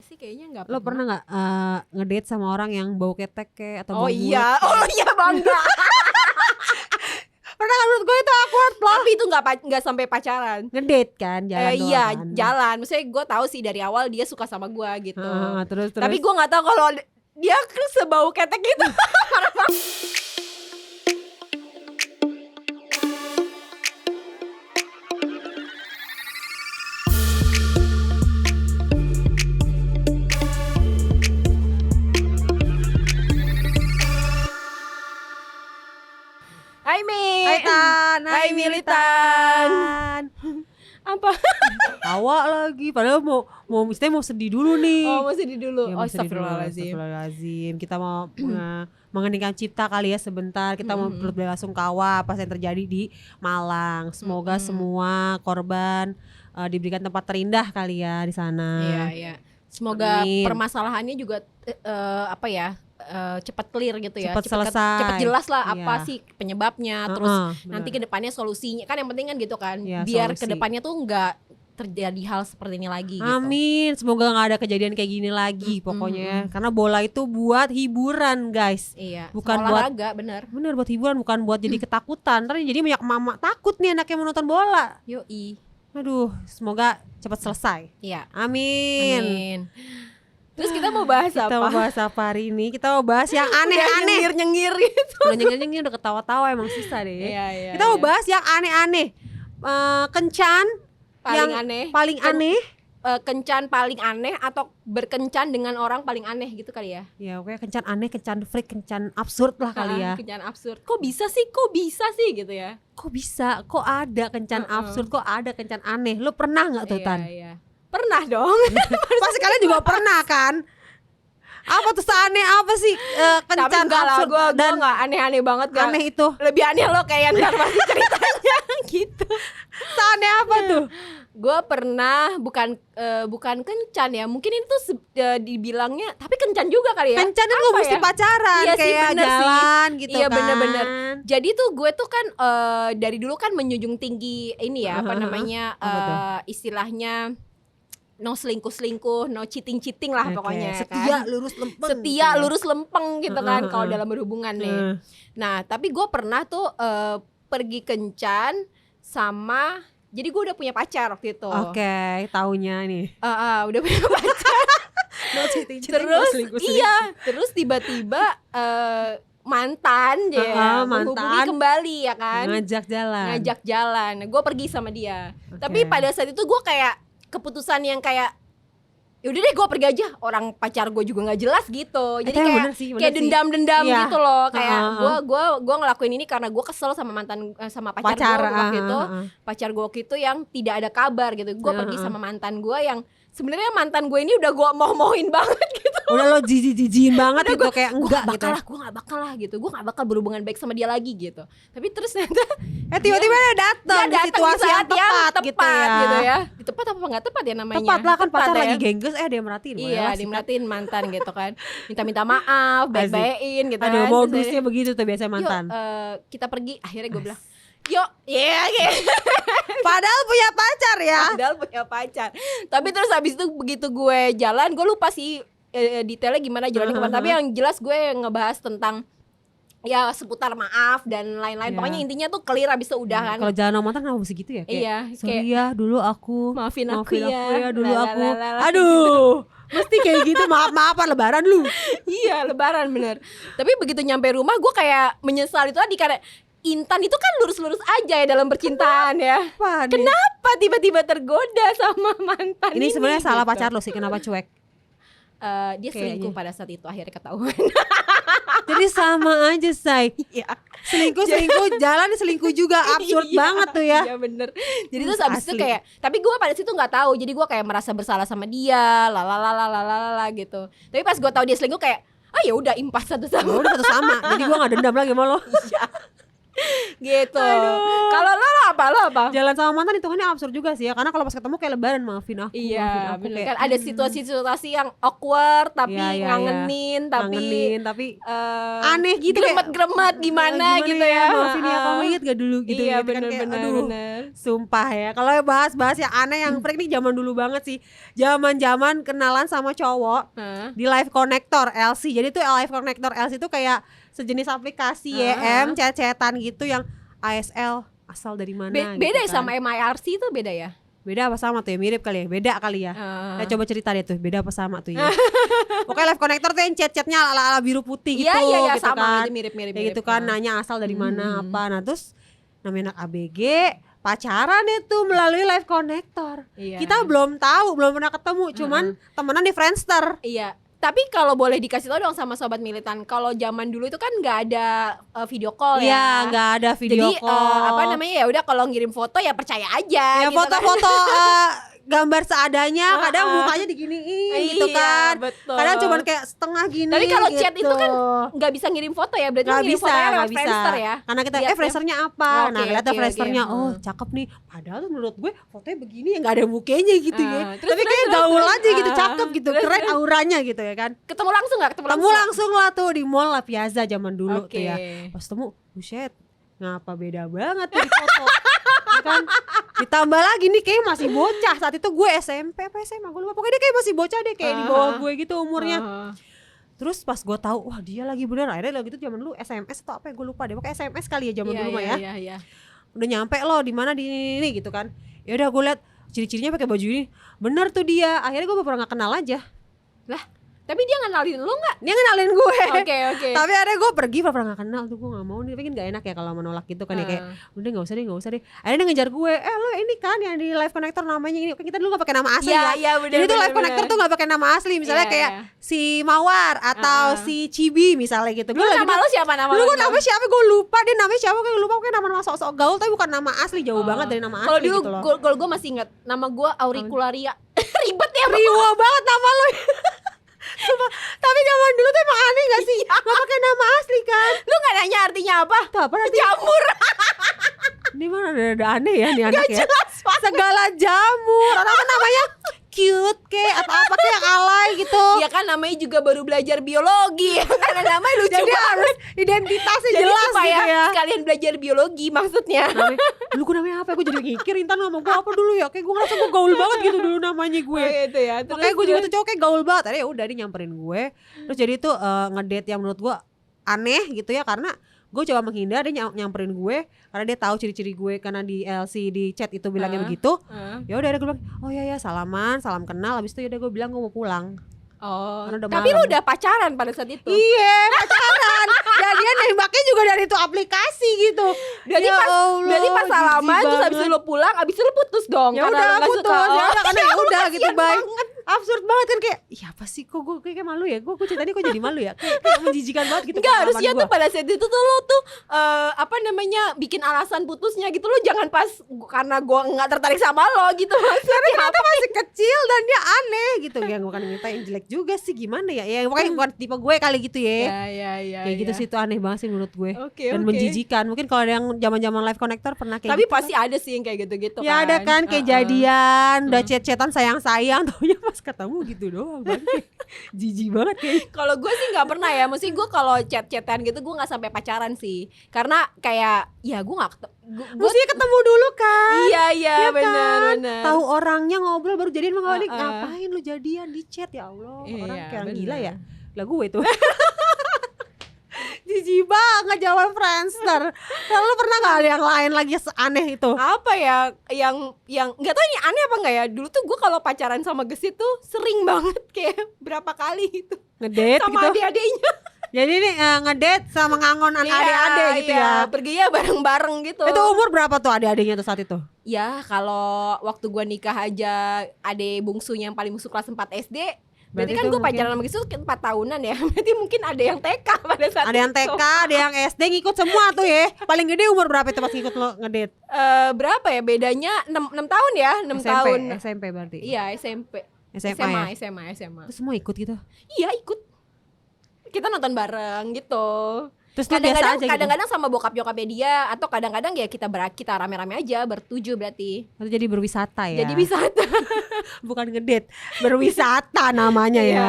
sih, kayaknya nggak Lo pernah nggak ngedate sama orang yang bau ketek kayak atau bau Oh iya bangga. Pernah kan? Menurut gue itu awkward loh. Tapi itu nggak sampai pacaran. Ngedate kan, jalan doang Iya kan. jalan. Maksudnya gue tahu sih dari awal dia suka sama gue gitu. Terus. Tapi gue nggak tahu kalau dia sebau ketek gitu. Hai Min. Hai Tan, Hai Militan. Apa? Tawa lagi, padahal mau sedih dulu nih. Oh masih di dulu. Ya, Oh mau sedih dulu. astagfirullahaladzim. Astagfirullahaladzim. Kita mau mengeningkan cipta kali ya sebentar. Kita mau belasungkawa apa yang terjadi di Malang. Semoga semua korban diberikan tempat terindah kali ya di sana. Iya. Semoga Amin. permasalahannya juga cepat clear gitu ya. Cepat selesai. Cepat jelas lah apa Iya. sih penyebabnya. Terus nanti kedepannya solusinya kan yang penting kan gitu kan. Iya, biar solusi. kedepannya tuh nggak terjadi hal seperti ini lagi gitu. Amin, semoga nggak ada kejadian kayak gini lagi pokoknya. Karena bola itu buat hiburan guys. Iya. Bukan sama buat olahraga, bener. Bener buat hiburan, bukan buat jadi ketakutan. Ntar jadi banyak mama takut nih anaknya menonton bola. Yoi. Aduh, semoga cepat selesai. Iya. Amin. Amin. Terus kita mau bahas Kita apa? mau bahas apa hari ini? Kita mau bahas yang aneh-aneh. Nyengir gitu. Udah nyengir-nyengir udah ketawa-tawa emang susah deh. Iya. Kita mau bahas yang aneh-aneh. Kencan Paling yang aneh. paling aneh. Kencan paling aneh atau berkencan dengan orang paling aneh gitu kali ya. Ya pokoknya kencan aneh, kencan freak, kencan absurd lah kali ya. Kencan absurd. Kok bisa sih gitu ya. Kok bisa? Kok ada kencan absurd? Kok ada kencan aneh? Lo pernah nggak tuh Tan? Iya. Pernah dong. Pasti kalian juga pernah kan? Apa tuh seaneh apa sih kencan Tapi enggak lah, absurd gue dan gak aneh-aneh banget gak. aneh itu? Lebih aneh lo kayak ntar pasti ceritanya gitu. Seaneh apa tuh? Gue pernah bukan kencan ya. Mungkin itu dibilangnya, tapi kencan juga kali ya. Kencan itu Apa mesti ya? pacaran, Iya sih, kayak bener sih. jalan gitu Iya kan. bener-bener. Jadi tuh gue tuh kan dari dulu kan menjunjung tinggi ini ya, apa namanya, istilahnya no selingkuh-selingkuh, no cheating-cheating lah pokoknya. Setia, kan? lurus, lempeng. Setia, lurus, lempeng gitu kan kalau dalam berhubungan nih. Nah, tapi gue pernah tuh pergi kencan sama, jadi gue udah punya pacar waktu itu. Oke, taunya nih. Udah punya pacar. No cheating, Terus terus tiba-tiba mantan menghubungi kembali ya kan. Ngajak jalan. Gue pergi sama dia. Tapi pada saat itu gue kayak keputusan yang kayak yaudah deh gue pergi aja, orang pacar gue juga nggak jelas gitu. Jadi kayak dendam-dendam gitu loh. Kayak gue ngelakuin ini karena gue kesel sama pacar gue waktu itu. Pacar gue waktu itu yang tidak ada kabar gitu. Gue pergi sama mantan gue yang sebenarnya mantan gue ini udah gue mau-mauin banget gitu. Udah lo jijik-jijikin banget gitu, kayak enggak gitu. Gue gak bakal lah gitu. Gue gak bakal berhubungan baik sama dia lagi gitu. Tapi terus ternyata tiba-tiba dia datang di situasi yang tepat gitu ya. Tepat apa gak tepat ya namanya? Tepat lah, kan pacar ya. lagi gengges dia merhatiin. Iya, dia merhatiin mantan gitu kan. Minta maaf, baik-baikin gitu kan. Aduh, modusnya begitu tuh biasanya mantan. Yuk, kita pergi. Akhirnya gue bilang, yuk, gitu. Padahal punya pacar ya. Padahal punya pacar. Tapi terus habis itu begitu gue jalan, gue lupa sih detailnya gimana jalannya kemana. Tapi yang jelas gue ngebahas tentang ya seputar maaf dan lain-lain. Pokoknya intinya tuh clear abis itu udah kan. Kalau jalan sama mantan kenapa mesti gitu ya? Kayak, iya, sorry ya dulu aku. Maafin aku ya dulu aku. Aduh. Mesti kayak gitu, maaf-maafan lebaran lu. Iya, lebaran bener. Tapi begitu nyampe rumah gue kayak menyesal itu tadi karena Intan itu kan lurus-lurus aja ya dalam percintaan ya. Kenapa tiba-tiba tergoda sama mantan ini? Ini sebenarnya salah gitu. pacar lo sih, kenapa cuek? Dia selingkuh pada saat itu, akhirnya ketahuan. Jadi sama aja, say. Iya. Selingkuh jalan selingkuh juga, absurd banget tuh ya. Iya bener. Jadi terus abis itu kayak, tapi gue pada situ nggak tahu. Jadi gue kayak merasa bersalah sama dia, lalalala gitu. Tapi pas gue tahu dia selingkuh kayak, ya udah impas satu sama. Udah satu sama. Jadi gue nggak dendam lagi sama lo. Gitu. Kalau lo apa? Jalan sama mantan hitungannya absurd juga sih ya, karena kalau pas ketemu kayak lebaran, maafin aku. Iya, maafin aku. bener Kayak, kan ada situasi-situasi yang awkward tapi ngangenin, tapi aneh gitu, gremet-gremet gimana gitu ya. Maafin ya, kamu inget gak dulu gitu. Iya, gitu kan, kayak, bener. Sumpah ya. Kalau bahas-bahas yang aneh yang freak nih zaman dulu banget sih. Zaman-zaman kenalan sama cowok di Live Connector LC. Jadi tuh Live Connector LC itu kayak sejenis aplikasi YM chat-chatan gitu yang ASL asal dari mana beda gitu ya sama MIRC itu beda ya? Beda apa sama tuh ya? Mirip kali ya? Beda kali ya? Nah, coba cerita deh tuh, beda apa sama tuh ya? Pokoknya Live Connector tuh yang chat-chatnya ala-ala biru putih gitu. Iya, gitu sama kan. mirip-mirip. Kayak gitu kan, nanya asal dari mana apa. Nah terus namanya anak ABG pacaran itu melalui Live Connector. Kita belum tahu, belum pernah ketemu, cuman temenan di Friendster. Iya. Tapi kalau boleh dikasih tau dong sama sobat militan, kalau zaman dulu itu kan nggak ada video call ya. Iya, nggak ada video call. Jadi apa namanya ya udah kalau ngirim foto ya percaya aja. Ya gitu foto-foto gambar seadanya, kadang mukanya diginiin gitu kan. Betul. Kadang cuma kayak setengah gini. Tapi kalau gitu. chat itu kan nggak bisa ngirim foto ya, berarti nggak ngirim bisa, fotonya nggak lewat bisa. Friendster ya. Karena kita Friendsternya apa? Nah, lihat Friendsternya, oh cakep nih. Padahal tuh menurut gue fotonya begini ya nggak ada mukanya gitu ya. Tapi kayak gaul aja gitu, cakep gitu, keren auranya gitu ya kan. Ketemu langsung nggak? Ketemu langsung lah tuh di mall La Piazza zaman dulu tuh ya. Pas temu, buset, ngapa beda banget tuh di foto. Ya kan? Ditambah lagi nih kayak masih bocah. Saat itu gue SMP apa SMA gue lupa. Pokoknya dia kayak masih bocah deh, kayak di bawah gue gitu umurnya. Terus pas gue tahu, wah dia lagi bener. Akhirnya lagi itu zaman dulu SMS atau apa ya gue lupa deh. Pokoknya SMS kali ya zaman dulu mah ya. Iya. Udah nyampe lo di mana di ini gitu kan. Ya udah gue liat ciri-cirinya pakai baju ini. Bener tuh dia. Akhirnya gue pernah gak kenal aja. Lah, tapi dia ngenalin lu nggak? Dia ngenalin gue. Oke. Tapi akhirnya gue pergi pernah gak kenal tuh, gue gak mau nih. Tapi kan gak enak ya kalau menolak gitu kan ya kayak udah gak usah deh. Akhirnya dia ngejar gue. Lo ini kan yang di Live Connector namanya ini. Kita dulu gak pakai nama asli ya. Iya bener. Jadi tuh Live Connector tuh gak pakai nama asli. Misalnya kayak si Mawar atau si Cibi misalnya gitu. Lu nama lo siapa nama? Lu nama siapa gue lupa. Dia namanya siapa gue lupa. Pokoknya nama sok-sok gaul tapi bukan nama asli. Jauh banget dari nama asli gitu loh. Kalau gue masih ingat nama gue Auricularia. Ribet ya. Riwa banget nama lo. Tapi zaman dulu tuh emang aneh gak sih? Gak pakai nama asli kan? Lu gak nanya artinya apa? Tuh apa artinya? Jamur. Ini mana ada aneh ya nih anak gak ya. Jelas banget. Segala jamur. Orang apa namanya? Cute kayak atau apa kayak yang alay gitu. Ya kan namanya juga baru belajar biologi. Karena namanya lucu. Jadi harus identitasnya jadi jelas supaya gitu ya. sekalian belajar biologi maksudnya. Lu gue namanya apa? Gue jadi mikir Intan nama gue apa dulu ya. Kayak gue ngerasa gue gaul banget gitu dulu namanya gue. Gitu ya. Makanya gue juga tuh cowok kayak gaul banget. Akhirnya udah dia nyamperin gue. Terus jadi tuh ngedate yang menurut gue aneh gitu ya. Karena gue coba menghindar, dia nyamperin gue karena dia tahu ciri-ciri gue karena di LC di chat itu bilangnya begitu. Ya udah gue bilang, oh ya salaman, salam kenal. Habis itu ya udah gue bilang gue mau pulang. Oh, tapi lu udah pacaran pada saat itu? Iya, pacaran. Dan dia nembaknya juga dari itu aplikasi gitu. Berarti ya berarti pas salaman terus habis itu lu pulang, habis itu lu putus dong. Ya udah putus, karena ya udah gitu baik. Banget. Absurd banget kan kayak, iya apa sih kok gue kayak malu ya, gue ceritanya kok jadi malu ya, kayak menjijikan banget gitu. Enggak, harusnya tuh pada saat itu tuh lo tuh apa namanya bikin alasan putusnya gitu, lo jangan pas karena gue nggak tertarik sama lo gitu. Karena ternyata masih kecil dan dia aneh gitu. Ya bukan minta yang jelek juga sih, gimana ya, ya pokoknya bukan tipe gue kali gitu ya. Ya, kayak gitu sih, itu aneh banget sih menurut gue. Dan okay. menjijikan. Mungkin kalau ada yang zaman-zaman Live Connector pernah kayak tapi gitu. Tapi pasti ada sih yang kayak gitu-gitu ya kan. ada kan kayak jadian, udah chat-chatan sayang-sayang, taunya pas ketemu gitu doang. Jijik banget kayak. Kalau gue sih nggak pernah ya, mesti gue kalau chat-chatan gitu gue nggak sampai pacaran sih, karena kayak ya gue nggak mesti ketemu dulu kan. Iya ya benar. Tahu orangnya, ngobrol baru jadian. Ngapain lu jadian di chat, ya Allah. Orang kayak orang gila ya. Lah gue itu. Jijik banget jawaban Friendster. Lalu pernah gak ada yang lain lagi aneh itu? Apa ya yang nggak tahu ini aneh apa nggak ya. Dulu tuh gue kalau pacaran sama Gesit tuh sering banget, kayak berapa kali gitu ngedate sama gitu adik-adiknya. Jadi nih ngedate sama ngangon adik-adik gitu ya. Perginya bareng-bareng gitu. Itu umur berapa tuh adik-adiknya tuh saat itu? Ya kalau waktu gue nikah aja adik bungsunya yang paling bungsu kelas 4 SD. Berarti kan gue mungkin pacaran sama Gesit 4 tahunan ya. Berarti mungkin ada yang TK pada saat itu. Ada yang TK, ada yang SD, ngikut semua tuh ya. Paling gede umur berapa itu pas ngikut lo ngedate? Berapa ya bedanya? 6 tahun ya, 6 tahun. SMP berarti? Iya SMP. SMA. Terus semua ikut gitu? Iya ikut. Kita nonton bareng gitu. Terus kadang-kadang sama bokap nyokapnya dia, atau kadang-kadang ya kita rame-rame aja bertujuh berarti. Atau jadi berwisata ya. Jadi wisata. Bukan ngedate, berwisata namanya ya.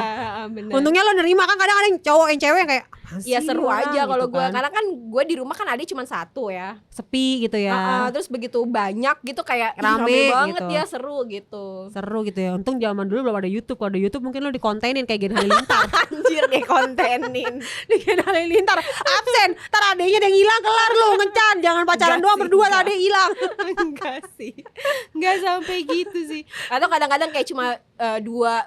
Bener. Untungnya lo nerima kan, kadang ada yang cowok yang cewek yang kayak ya seru aja kalau gitu gue kan. karena kan gue di rumah kan ada cuma satu ya, Sepi gitu ya. terus begitu banyak gitu kayak Rame banget gitu. ya, seru gitu. Seru gitu ya. Untung zaman dulu belum ada YouTube. Kalau ada YouTube mungkin lo dikontenin kayak Gen Halilintar. Anjir deh kontenin. Di Gen Halilintar absen, ntar adeknya ada yang hilang, kelar lo ngencan. Jangan pacaran Enggak doang sih, berdua, enggak. adek hilang. Enggak sih, enggak sampai gitu sih. Atau kadang-kadang kayak cuma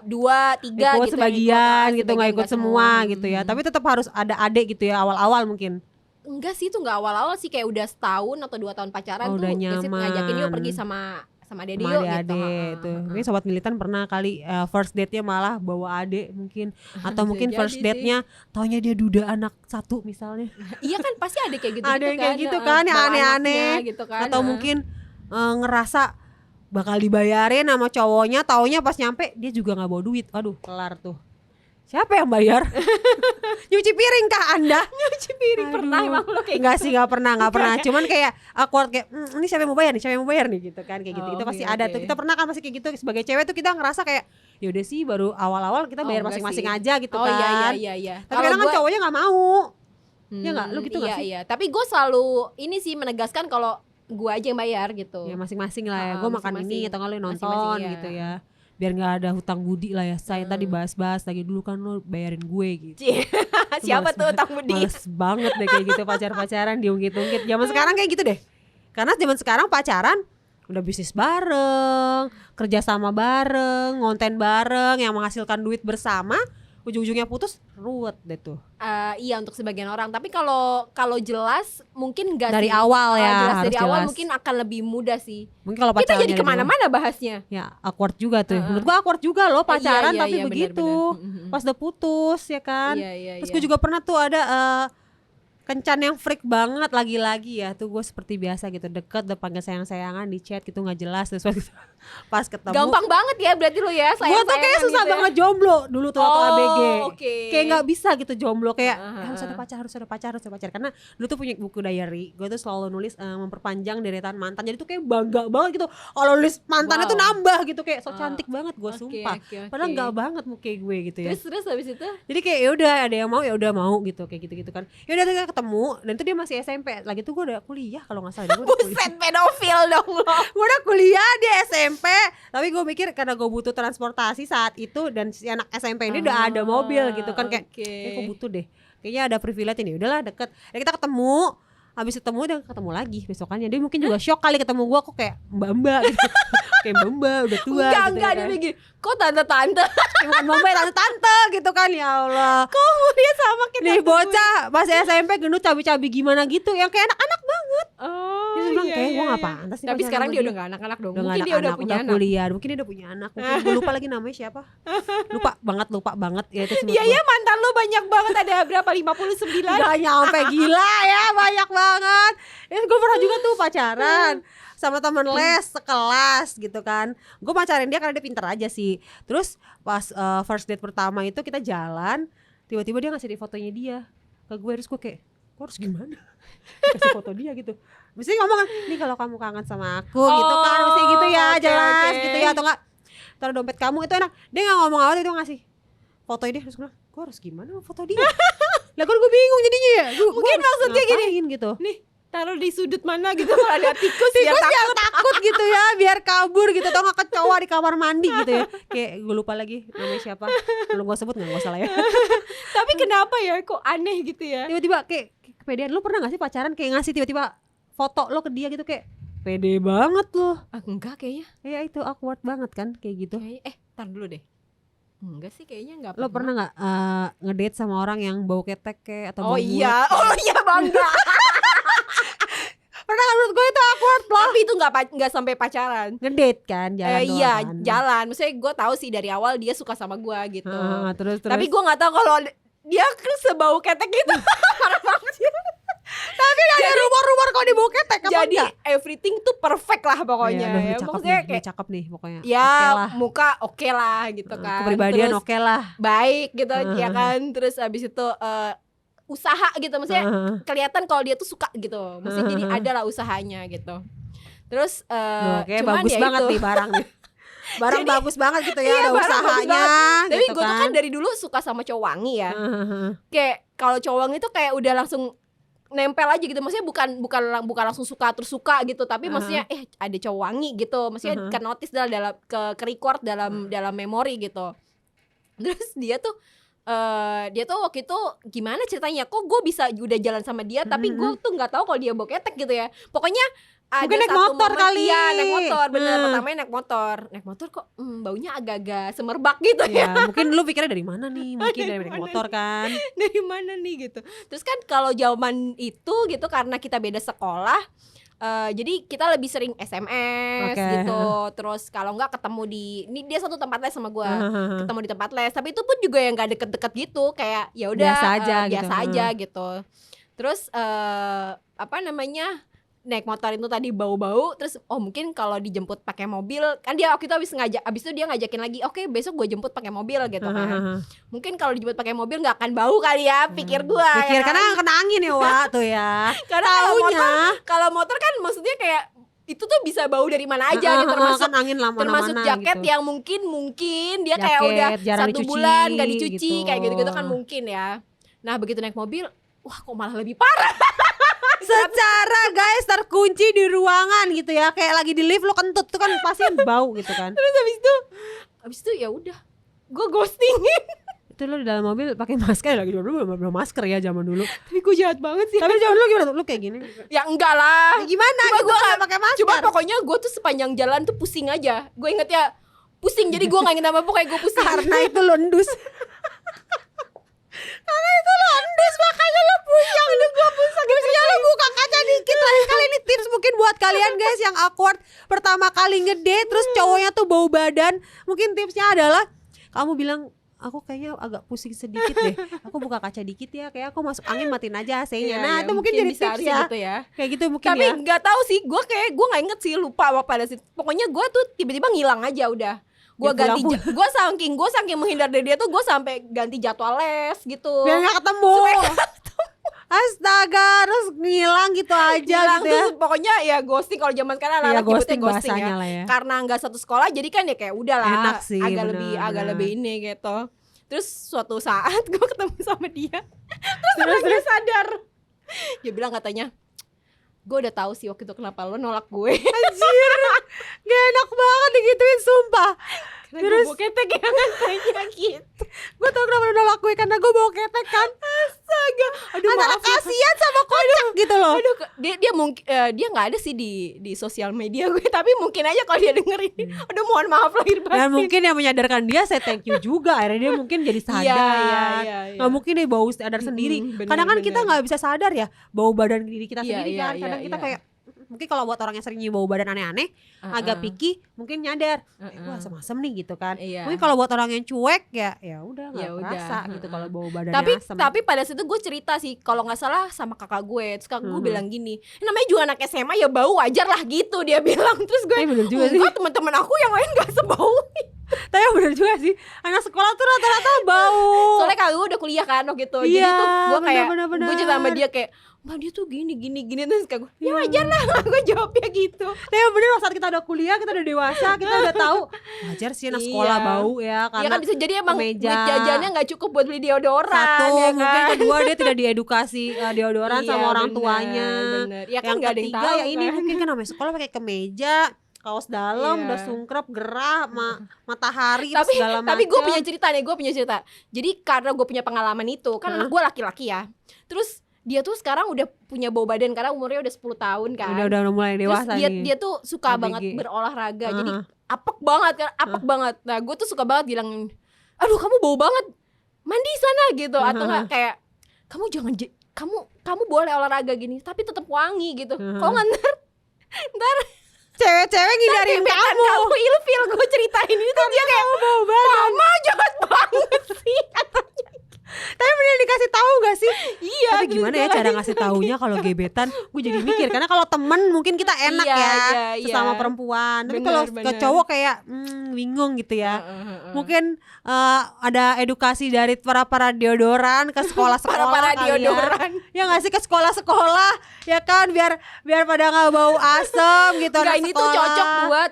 dua tiga Ikut gitu sebagian yang gitu, nggak ikut semua gitu ya. Tapi tetap harus ada adek gitu ya awal-awal mungkin. Enggak sih, itu enggak awal-awal sih, kayak udah setahun atau 2 tahun pacaran Oh, tuh udah Gesit nyaman. ngajakin yuk pergi sama Dede Sama yuk gitu. adik-adik tuh. Ini sobat militan pernah kali first date-nya malah bawa adik mungkin, atau mungkin Bisa first jadi date-nya taunya dia duda anak satu misalnya. Iya kan pasti ada kayak gitu, Ada yang kayak gitu kan, yang bawa aneh-aneh. anaknya gitu kan. Atau mungkin ngerasa bakal dibayarin sama cowoknya, taunya pas nyampe dia juga nggak bawa duit. Aduh, kelar tuh. Siapa yang bayar? Nyuci piring kah Anda? Nyuci piring pernah emang lo kayak Enggak gitu? sih, nggak pernah. Cuman kayak awkward kayak ini siapa yang mau bayar nih? Siapa yang mau bayar nih gitu kan, kayak gitu. Oh, Itu pasti oke, ada oke. tuh. Kita pernah kan masih kayak gitu sebagai cewek tuh, kita ngerasa kayak ya udah sih baru awal-awal kita bayar enggak masing-masing sih. aja gitu Oh kan. iya. Tapi kadang kan gua- cowoknya nggak mau. Ya nggak? Lu gitu iya, nggak sih? Iya, tapi gue selalu ini sih menegaskan kalau gue aja yang bayar gitu. Ya masing-masing lah ya. Gue makan ini masing-masing. atau kalau nonton Masing-masing, iya. gitu ya. Biar nggak ada hutang budi lah ya. Saya tadi bahas-bahas lagi dulu kan lo bayarin gue gitu. Siapa Males tuh utang budi? Males banget deh kayak gitu pacar-pacaran diungkit-ungkit. Zaman sekarang kayak gitu deh. Karena zaman sekarang pacaran udah bisnis bareng, kerja sama bareng, ngonten bareng yang menghasilkan duit bersama, ujung-ujungnya putus, ruwet deh tuh. Iya untuk sebagian orang. Tapi kalau jelas mungkin enggak Dari sih. awal ya, Jelas harus dari awal jelas. mungkin akan lebih mudah sih. Mungkin kalau Kita pacarannya jadi dari kemana-mana bahasnya. ya awkward juga tuh. Menurut gua awkward juga loh pacaran iya, tapi iya, begitu. benar. Pas udah putus ya kan. Iya. Terus gue juga pernah tuh ada kencan yang freak banget lagi-lagi ya. Tuh gue seperti biasa gitu, deket udah panggil sayang-sayangan di chat gitu nggak jelas. Terus pas ketemu Gampang banget ya berarti lu ya. gue tuh kayak susah banget jomblo dulu tuh waktu Oh, ABG. oke. Kayak nggak bisa gitu jomblo, kayak harus Heeh. ada pacar. Karena dulu tuh punya buku diary. Gue tuh selalu nulis memperpanjang deretan mantan. Jadi tuh kayak bangga banget gitu. Kalau nulis mantannya tuh nambah gitu, kayak so cantik banget gue sumpah. Padahal nggak banget muka gue gitu ya. Terus habis itu Jadi kayak ya udah ada yang mau ya udah mau gitu, kayak gitu kan. Ya udah kita ketemu dan itu dia masih SMP. Lagi tuh gue udah kuliah kalau nggak salah. Gue udah kuliah. buset pedofil dong lo. Gue udah kuliah di SMP, tapi gue mikir karena gue butuh transportasi saat itu dan si anak SMP ini udah ada mobil gitu kan, kayak gue butuh deh, kayaknya ada privilege ini, udahlah deket. Ya kita ketemu, habis ketemu dia ketemu lagi besokannya, dia mungkin juga shock kali ketemu gue, kok kayak mbak gitu. Kayak mbak udah tua Enggak, gitu dia kan. mikir kok tante-tante. Ya, bukan mbak ya, tante gitu kan, ya Allah. Kok dia sama kayak Nih tante gue? bocah masih SMP gendut cabi-cabi gimana gitu, yang kayak anak-anak banget. Oh, Dia bilang kayak gue gak pantas sih Tapi pacaran sekarang sama dia udah gak anak-anak dong. Udah Mungkin gak dia udah anak-anak, punya anak. kuliah, mungkin dia udah punya anak. Mungkin gue lupa lagi namanya siapa. Lupa banget ya itu semua. Iya ya, mantan lu banyak banget, ada berapa? 59. Gak nyampe, gila ya, banyak banget. Gue pernah juga tuh pacaran sama temen les sekelas gitu kan. Gue pacarin dia karena dia pinter aja sih. Terus pas first date pertama itu kita jalan, tiba-tiba dia ngasih di fotonya dia ke gue. Terus gue kayak, gue harus gimana? Kasih foto dia gitu. Mesti ngomong kan, nih kalau kamu kangen sama aku gitu kan, mesti gitu ya, oke, jelas oke. gitu ya, atau enggak taruh dompet kamu itu enak. Dia nggak ngomong apa, itu ngasih foto dia. Terus gue bilang, gue harus gimana sama foto dia? Lah kan gue bingung jadinya ya. Mungkin maksudnya gini, gitu. nih taruh di sudut mana gitu kalau ada tikus biar Tikus yang takut. takut gitu ya, biar kabur gitu, atau nggak kecoa di kamar mandi gitu ya. Kayak gue lupa lagi namanya siapa. Belum gue sebut, nggak salah ya. Tapi kenapa ya kok aneh gitu ya? Tiba-tiba kayak kepedean. Lu pernah nggak sih pacaran kayak ngasih tiba-tiba foto lo ke dia gitu, kayak pede banget lo. Enggak kayaknya. Ya itu awkward banget kan kayak gitu. Tar dulu deh. Enggak sih kayaknya enggak Lo pernah nggak ngedate sama orang yang bau ketek kayak atau bau Oh iya bangga. Pernah kan? Menurut gue itu awkward loh. Tapi itu enggak sampai pacaran. Ngedate kan, jalan doang Iya kan. jalan. Maksudnya gue tahu sih dari awal dia suka sama gue gitu. Terus Tapi gue nggak tahu kalau dia sebau ketek gitu. Parah banget sih. tapi ada rumor-rumor kalau di bau ketek apa Jadi enggak? everything tuh perfect lah pokoknya. Iya, Ya, maksudnya kayak cakep nih pokoknya. ya Oke lah. muka oke lah gitu kan. Kepribadian Terus oke lah. baik gitu ya kan. Terus abis itu usaha gitu, maksudnya kelihatan kalau dia tuh suka gitu. Maksudnya jadi ada lah usahanya gitu. Terus Kayak cuman bagus ya banget itu. nih barang nih. Barang Jadi, bagus banget gitu ya, iya, ada barang bagus usahanya Tapi gitu gue tuh kan kan. dari dulu suka sama cowok wangi ya. Kayak kalau cowok wangi tuh kayak udah langsung nempel aja gitu. Maksudnya bukan langsung suka terus suka gitu, tapi maksudnya ada cowok wangi gitu. Maksudnya ke notice dalam ke record dalam memori gitu. Terus dia tuh waktu itu gimana ceritanya, kok gue bisa udah jalan sama dia tapi gue tuh nggak tahu kalau dia bawa ketek gitu ya. Pokoknya ada Mungkin naik satu motor momen, kali. iya naik motor, bener. Pertamanya naik motor kok baunya agak-agak semerbak gitu ya. Mungkin lu pikirnya dari mana nih, mungkin dari naik motor kan. Dari mana nih gitu. Terus kan kalau zaman itu gitu karena kita beda sekolah, jadi kita lebih sering SMS gitu. Terus kalau enggak ketemu ini dia satu tempat les sama gue, ketemu di tempat les. Tapi itu pun juga yang nggak deket-deket gitu, kayak ya udah biasa aja gitu. Terus naik motor itu tadi bau-bau. Terus mungkin kalau dijemput pakai mobil, kan dia waktu itu abis itu dia ngajakin lagi, oke besok gue jemput pakai mobil gitu kan. Mungkin kalau dijemput pakai mobil nggak akan bau kali ya, pikir gue. Karena kena angin ya Wak tuh ya. Karena kalau motor kan maksudnya kayak itu tuh bisa bau dari mana aja gitu, termasuk kan angin termasuk jaket gitu. Yang mungkin dia kayak udah 1 bulan gak dicuci gitu. Kayak gitu kan mungkin ya. Nah begitu naik mobil, wah kok malah lebih parah. Secara guys terkunci di ruangan gitu ya, kayak lagi di lift lo kentut tuh kan pasti bau gitu kan. Terus habis itu ya udah gue ghostingin. Itu lo di dalam mobil pakai masker, lagi dulu belum masker ya zaman dulu. Tapi gue jahat banget sih. Tapi zaman dulu gimana tuh? Lu kayak gini? Ya enggak lah. Ya gimana? Gue gak pakai masker. Cuma pokoknya gue tuh sepanjang jalan tuh pusing aja. Gue inget ya pusing, jadi gue gak inget apa-apa, kayak gue pusing. Karena itu lo endus. Karena itu lo endus, makanya lo pusing. Aduh gue pusing. Tipsnya lo buka kaca dikit. Lain kali ini tips mungkin buat kalian guys yang awkward pertama kali ngedate terus cowoknya tuh bau badan. Mungkin tipsnya adalah kamu bilang, aku kayaknya agak pusing sedikit deh. Aku buka kaca dikit ya, kayak aku masuk angin matiin aja AC-nya. Nah, itu mungkin jadi tips ya. Gitu ya. Kayak gitu mungkin tapi ya. Tapi nggak tahu sih, gue nggak inget sih, lupa apa pada situ. Pokoknya gue tuh tiba-tiba ngilang aja udah. Gue ganti, gue saking menghindar dari dia tuh gue sampai ganti jadwal les gitu. Biar nggak ketemu. Astaga, terus ngilang gitu aja gitu ya. Terus pokoknya ya ghosting, kalau zaman sekarang anak-anak nyebutnya ghosting ya. Ya. Karena nggak satu sekolah jadi kan ya kayak udahlah. Enak sih, agak lebih ini gitu. Terus suatu saat gue ketemu sama dia. Terus dia sadar. Dia bilang katanya, gue udah tahu sih waktu itu kenapa lo nolak gue. Anjir, gak enak banget digituin sumpah. Karena gue bawa ketek ya katanya gitu. Gue tau kenapa lo nolak gue, karena gue bawa ketek kan. Astaga. Aduh, antara kasihan sama kocak gitu loh. Aduh, dia mungkin dia nggak ada sih di sosial media gue, tapi mungkin aja kalau dia dengerin. Aduh, mohon maaf lahir batin. Dan mungkin yang menyadarkan dia, saya thank you juga. Akhirnya dia mungkin jadi sadar. Nggak mungkin dia bau sadar sendiri. Kadang kan kita nggak bisa sadar ya bau badan diri kita sendiri kan. Kadang kita kayak mungkin kalau buat orang yang sering bau badan aneh-aneh, agak picky, mungkin nyadar, gue asem-asem nih gitu kan. Mungkin kalau buat orang yang cuek ya udah nggak terasa gitu kalau bau badannya asem. Tapi pada situ gue cerita sih, kalau nggak salah sama kakak gue. Terus kakak gue bilang gini, namanya juga anak SMA ya bau, wajar lah gitu dia bilang. Terus gue, enggak, teman-teman aku yang lain nggak sebau. Tapi bener juga sih, anak sekolah tuh rata-rata bau. Soalnya kakak gue udah kuliah kan gitu. Jadi tuh gue kayak gue cerita sama dia kayak, Mbak dia tuh gini terus kayak gue, ya wajar lah. Gue jawabnya gitu. Tapi bener saat kita udah kuliah, kita udah dewasa, kita udah tahu wajar sih anak sekolah bau ya, karena kan bisa jadi emang duit jajannya nggak cukup buat beli deodoran. Satu, ya kan? mungkin kedua dia tidak diedukasi deodoran sama orang tuanya. Bener. Ya kan yang nggak ada yang tahu ya ini kan? mungkin kan namanya sekolah pakai kemeja, kaos dalam, udah sungkrep, gerah, matahari, segala macam. Tapi gue punya cerita. Jadi karena gue punya pengalaman itu, kan anak gue laki-laki ya. Terus dia tuh sekarang udah punya bau badan karena umurnya udah 10 tahun kan. Udah mulai dewasa. Terus dia tuh suka banget berolahraga. Jadi apek banget. Nah, gue tuh suka banget bilang, "Aduh, kamu bau banget. Mandi sana." gitu. Atau enggak kayak, "Kamu jangan kamu boleh olahraga gini, tapi tetap wangi." gitu. Kalau nggak ntar cewek-cewek ngindarin kamu ilfil gue ceritain ini tuh dia kayak bau badan. Mama jahat banget sih. Tapi bener dikasih tahu gak sih? Iya, Tapi gimana ya cara ngasih taunya kalau gebetan? Gue jadi mikir karena kalau temen mungkin kita enak sesama perempuan. Tapi kalau ke cowok kayak bingung gitu ya. Mungkin ada edukasi dari para deodoran ke sekolah-sekolah para kali deodoran. Ya nggak sih ke sekolah-sekolah ya kan biar pada nggak bau asem gitu. Nggak, ini tuh cocok buat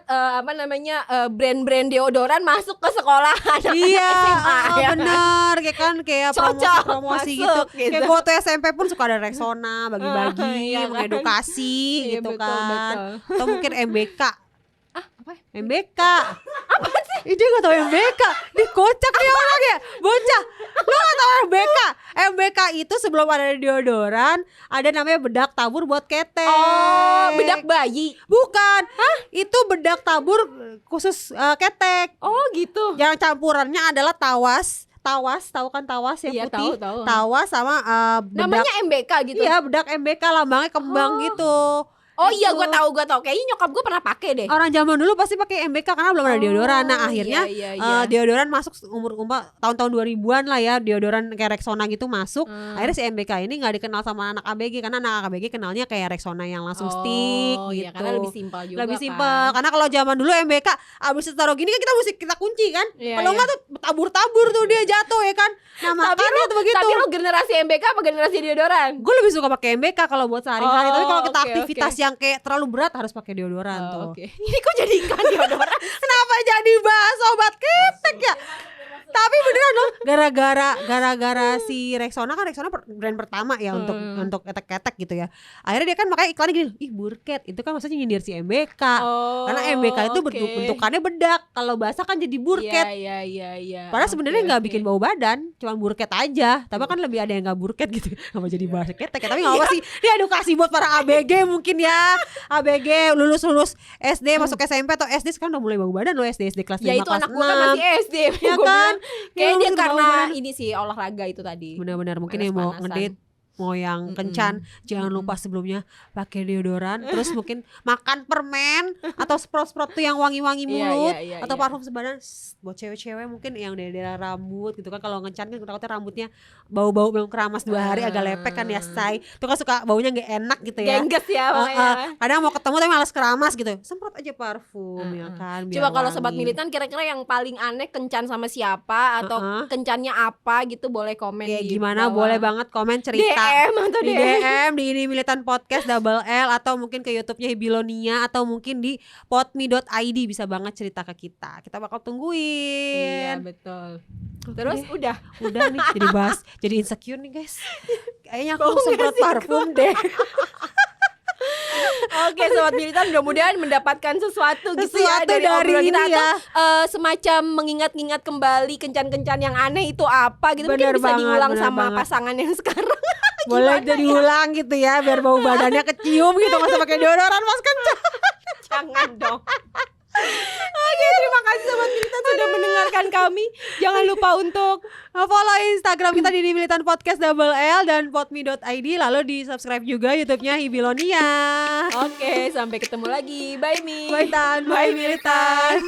brand-brand deodoran masuk ke sekolah anak SMA, bener kayak kan kayak promosi gitu. Kayak gue waktu SMP pun suka ada Rexona bagi-bagi mengedukasi gitu kan. Atau mungkin MBK. Apa? MBK. Apa sih? Dia gak tau MBK. Dia kocak nih orang ya. Bocah. Lu gak tau MBK? MBK itu sebelum ada deodoran ada namanya bedak tabur buat ketek. Oh, bedak bayi? Bukan. Itu bedak tabur khusus ketek. Oh gitu. Yang campurannya adalah tawas, tahu kan tawas yang putih. Tahu. Tawas sama bedak. Namanya MBK gitu. Iya, bedak MBK, lambangnya kembang gitu. Oh iya, gue tahu. Kayaknya nyokap gue pernah pakai deh. Orang zaman dulu pasti pakai MBK karena belum ada deodoran. Nah akhirnya deodoran masuk umur tahun-tahun 2000-an lah ya. Deodoran kayak Rexona gitu masuk. Akhirnya si MBK ini gak dikenal sama anak ABG karena anak ABG kenalnya kayak Rexona yang langsung stick gitu. Iya, karena lebih simpel juga. Lebih simpel karena kalau zaman dulu MBK abis taruh gini kan kita mesti kita kunci kan. Kalau enggak tuh tabur-tabur tuh dia jatuh ya kan. Nah makanya tuh begitu. Tapi lo generasi MBK apa generasi deodoran? Gue lebih suka pakai MBK kalau buat sehari-hari. Tapi kalau kita aktivitas yang kayak terlalu berat harus pakai deodoran tuh. Ini kok jadi iklan deodoran? Kenapa jadi bahas obat ketek ya? Tapi beneran loh, gara-gara si Rexona kan Rexona brand pertama ya untuk ketek-ketek gitu ya. Akhirnya dia kan makanya iklannya gini, ih burket, itu kan maksudnya nyindir si MBK. Karena MBK itu bentukannya bedak, kalau basah kan jadi burket. Iya. Padahal sebenarnya nggak bikin bau badan, cuma burket aja. Tapi kan lebih ada yang nggak burket gitu. Nggak jadi bahas ketek ya. Tapi nggak apa sih, dia edukasi buat para ABG mungkin ya. ABG lulus SD masuk SMP atau SD sekarang udah mulai bau badan loh, SD kelas 5 kelas 6. Ya itu anak gue kan masih SD. Ya kan? Kayaknya dia karena ini sih olahraga itu tadi. Benar-benar mungkin yang mau ngedate mau yang kencan jangan lupa sebelumnya pakai deodoran terus mungkin makan permen atau sprot tuh yang wangi-wangi mulut atau parfum sebadan buat cewek-cewek mungkin yang daerah rambut gitu kan. Kalau ngencan kan takutnya rambutnya bau-bau belum keramas 2 hari agak lepek kan ya say. Itu kan suka baunya gak enak gitu ya. Gengges ya makanya. Kadang mau ketemu tapi malas keramas gitu. Semprot aja parfum ya kan. Coba kalau sobat militan kira-kira yang paling aneh kencan sama siapa atau kencannya apa gitu boleh komen kayak di gimana bawah. Boleh banget komen cerita di DM di ini Militan Podcast double L atau mungkin ke YouTube-nya Hibilonia atau mungkin di potmi.id bisa banget cerita ke kita. Kita bakal tungguin. Iya betul. Terus udah nih jadi insecure nih guys. Kayaknya aku semprot parfum deh. Oke sobat militan, mudah-mudahan mendapatkan sesuatu gitu ya dari obrolan kita ya. Atau semacam mengingat-ingat kembali kencan-kencan yang aneh itu apa gitu. Mungkin bisa diulang sama pasangan yang sekarang. Boleh jadi ulang gitu ya biar bau badannya kecium gitu, nggak usah pakai deodoran pas kencan. Jangan dong. Oke, terima kasih sobat militan sudah mendengarkan kami. Jangan lupa untuk follow Instagram kita di Militan Podcast double L dan potmi.id, lalu di subscribe juga YouTube-nya Hibilonia. Oke, sampai ketemu lagi. Bye Mi. Bye Tan. Bye Militan.